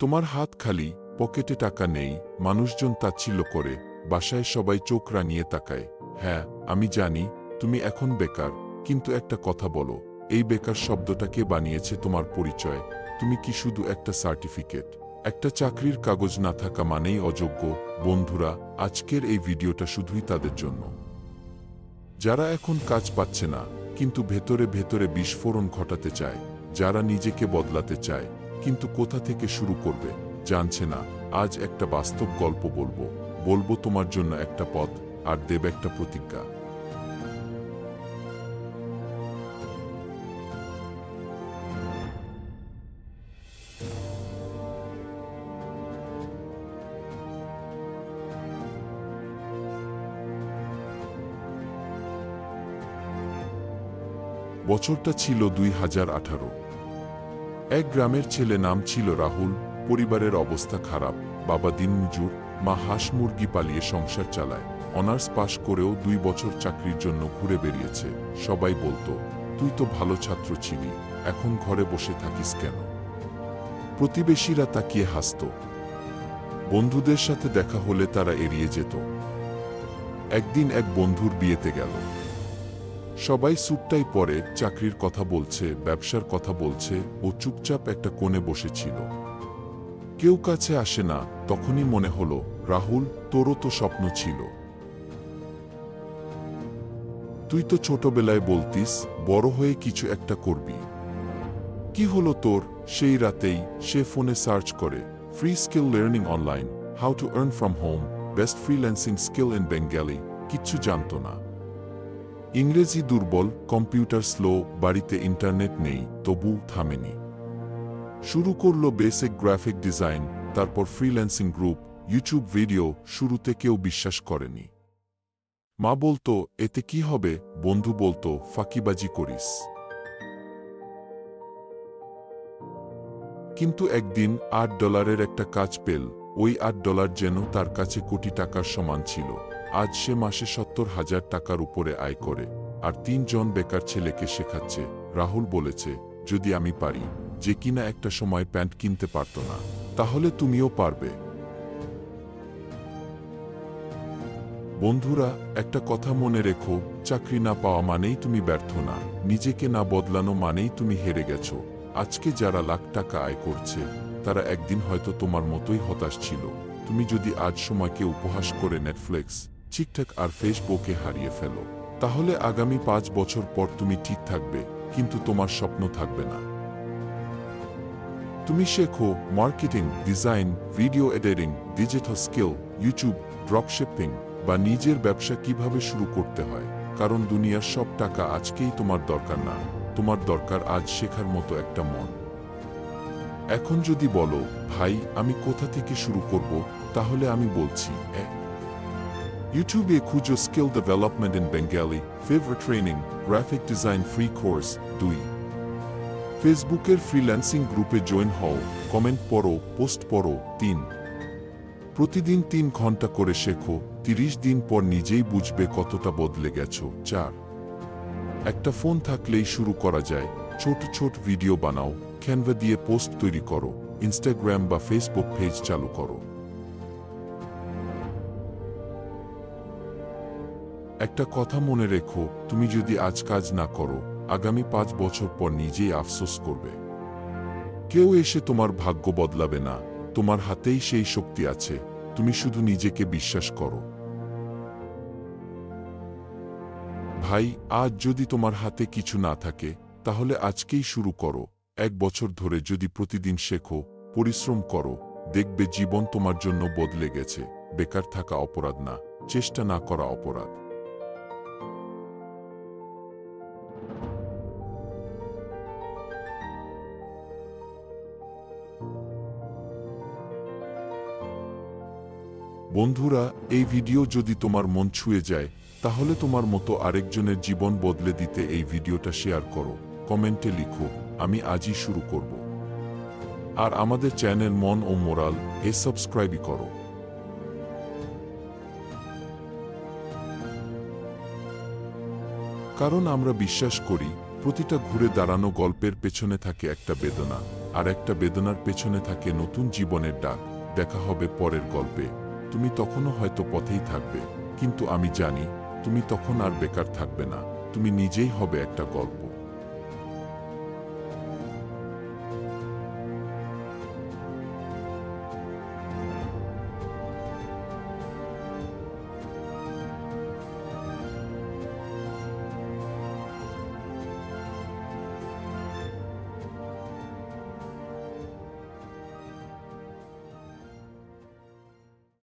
তোমার হাত খালি, পকেটে টাকা নেই, মানুষজন তাচ্ছিল্য করে, বাসায় সবাই চোখ রাঙিয়ে তাকায়। হ্যাঁ, আমি জানি তুমি এখন বেকার, কিন্তু একটা কথা বলো, এই বেকার শব্দটা কে বানিয়েছে তোমার পরিচয়? তুমি কি শুধু একটা সার্টিফিকেট? একটা চাকরির কাগজ না থাকা মানেই অযোগ্য? বন্ধুরা, আজকের এই ভিডিওটা শুধুই তাদের জন্য, যারা এখন কাজ পাচ্ছে না কিন্তু ভেতরে ভেতরে বিস্ফোরণ ঘটাতে চায়, যারা নিজেকে বদলাতে চায় কিন্তু কোথা থেকে শুরু করবে জানছে না। আজ একটা বাস্তব গল্প বলবো তোমার জন্য একটা পথ, আর দেব একটা প্রতিজ্ঞা। বছরটা ছিল 2018। এক গ্রামের ছেলে, নাম ছিল রাহুল। পরিবারের অবস্থা খারাপ, বাবা দিনমজুর, মা হাঁস মুরগি পালিয়ে সংসার চালায়। অনার্স পাশ করেও 2 বছর চাকরির জন্য ঘুরে বেরিয়েছে। সবাই বলতো, তুই তো ভালো ছাত্র ছিলি, এখন ঘরে বসে থাকিস কেন? প্রতিবেশীরা তাকিয়ে হাসত, বন্ধুদের সাথে দেখা হলে তারা এড়িয়ে যেত। একদিন এক বন্ধুর বিয়েতে গেল। সবাই স্যুটটাই পরে, চাকরির কথা বলছে, ব্যবসার কথা বলছে, ও চুপচাপ একটা কোণে বসেছিল। কেউ কাছে আসে না। তখনই মনে হলো, রাহুল, তোরও তো স্বপ্ন ছিল। তুই তো ছোটবেলায় বলতিস বড় হয়ে কিছু একটা করবি। কি হলো তোর? সেই রাতেই সে ফোনে সার্চ করে, free skill learning online, how to earn from home, best freelancing skill in Bengali. কিচ্ছু জানত না। ইংরেজি দুর্বল, কম্পিউটার স্লো, বাড়িতে ইন্টারনেট নেই, তবু থামেনি। শুরু করলো বেসিক গ্রাফিক ডিজাইন, তারপর ফ্রিল্যান্সিং গ্রুপ, ইউটিউব ভিডিও। শুরুতে কেউ বিশ্বাস করেনি। মা বলতো, এতে কি হবে? বন্ধু বলতো, ফাঁকিবাজি করিস। কিন্তু একদিন $8 একটা কাজ পেল। ওই $8 যেন তার কাছে কোটি টাকার সমান ছিল। আজ সে মাসে 70,000 টাকার উপরে আয় করে, আর 3 জন বেকার ছেলেকে শেখাচ্ছে। রাহুল বলেছে, যদি আমি পারি, যে কিনা একটা সময় প্যান্ট কিনতে পারত না, তাহলে তুমিও পারবে। বন্ধুরা, একটা কথা মনে রেখো, চাকরি না পাওয়া মানেই তুমি ব্যর্থ না, নিজেকে না বদলানো মানেই তুমি হেরে গেছো। আজকে যারা লাখ টাকা আয় করছে, তারা একদিন হয়তো তোমার মতোই হতাশ ছিল। তুমি যদি আজ সময়কে উপহাস করে নেটফ্লিক্স, টিকটক আর ফেসবুকে হারিয়ে ফেলো, তাহলে আগামী 5 বছর পর তুমি ঠিক থাকবে, কিন্তু তোমার স্বপ্ন থাকবে না। তুমি শেখো marketing, design, video editing, digital skill, YouTube, dropshipping বা নিজের ব্যবসা কিভাবে শুরু করতে হয়। কারণ দুনিয়ার সব টাকা আজকেই তোমার দরকার না, তোমার দরকার আজ শেখার মতো একটা মন। এখন যদি বলো, ভাই আমি কোথা থেকে শুরু করব, তাহলে আমি বলছি, ইউটিউবে খুঁজো skill development in Bengali, favourite training, graphic design free course. 2, ফেসবুকের ফ্রিল্যান্সিং গ্রুপে জয়েন হও, কমেন্ট পড়ো, পোস্ট পড়ো। 3, প্রতিদিন 3 ঘন্টা করে শেখো, 30 দিন পর নিজেই বুঝবে কতটা বদলে গেছো। 4, একটা ফোন থাকলেই শুরু করা যায়। ছোট ছোট ভিডিও বানাও, ক্যানভা দিয়ে পোস্ট তৈরি করো, ইনস্টাগ্রাম বা ফেসবুক পেজ চালু করো। একটা কথা মনে রেখো, তুমি যদি আজ কাজ না করো, আগামী 5 বছর পর নিজেই আফসোস করবে। কেউ এসে তোমার ভাগ্য বদলাবে না, তোমার হাতেই সেই শক্তি আছে। তুমি শুধু নিজেকে বিশ্বাস করো। ভাই, আজ যদি তোমার হাতে কিছু না থাকে, তাহলে আজকেই শুরু করো। 1 বছর ধরে যদি প্রতিদিন শেখো, পরিশ্রম করো, দেখবে জীবন তোমার জন্য বদলে গেছে। বেকার থাকা অপরাধ না, চেষ্টা না করা অপরাধ। বন্ধুরা, এই ভিডিও যদি তোমার মন ছুঁয়ে যায়, তাহলে তোমার মতো আরেকজনের জীবন বদলে দিতে এই ভিডিওটা শেয়ার করো, কমেন্টে লিখো, আমি আজই শুরু করব। আর আমাদের চ্যানেল মন ও মোরাল সাবস্ক্রাইবই করো। কারণ আমরা বিশ্বাস করি, প্রতিটা ঘুরে দাঁড়ানো গল্পের পেছনে থাকে একটা বেদনা, আর একটা বেদনার পেছনে থাকে নতুন জীবনের ডাক। দেখা হবে পরের গল্পে। তুমি তখনও হয়তো পথেই থাকবে, কিন্তু আমি জানি তুমি তখন আর বেকার থাকবে না, তুমি নিজেই হবে একটা গল্প।